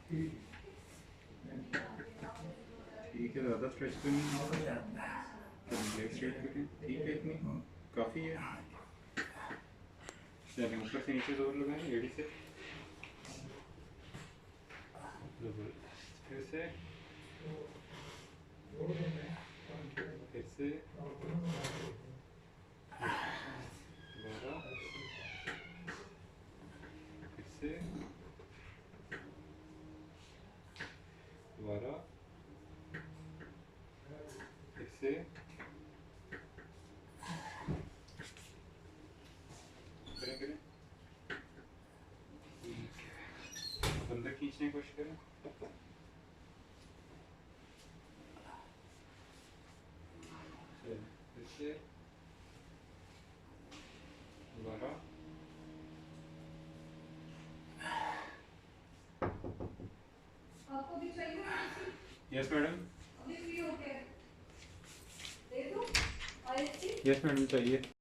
ठीक है, ज़्यादा स्ट्रेच तो नहीं है, लेग स्ट्रेच करें, ठीक है, इतनी काफ़ी है। चलिए ऊपर से नीचे जोर लगाएं, एड़ी से, फिर से, फिर से, दोबारा, फिर से, दोबारा, फिर से, करें करें, ठीक है, अब अंदर खींचने की कोशिश करें, फिर से, दोबारा, आपको भी चाहिए? यस मैडम, अभी फ्री हो गए, दे दूं? यस मैडम चाहिए।